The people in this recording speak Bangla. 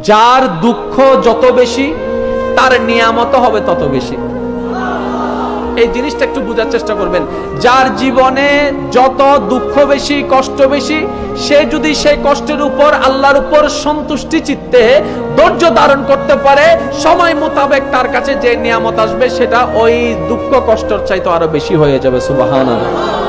যার দুঃখ যত বেশি তার নিয়ামত হবে তত বেশি। এই জিনিসটা একটু বোঝার চেষ্টা করবেন। যার জীবনে যত দুঃখ বেশি, কষ্ট বেশি, সে যদি সেই কষ্টের উপর আল্লাহর উপর সন্তুষ্টি চিত্তে ধৈর্য ধারণ করতে পারে, সময় মোতাবেক তার কাছে যে নিয়ামত আসবে সেটা ওই দুঃখ কষ্টর চাইতে আরো বেশি হয়ে যাবে। সুবহানাল্লাহ।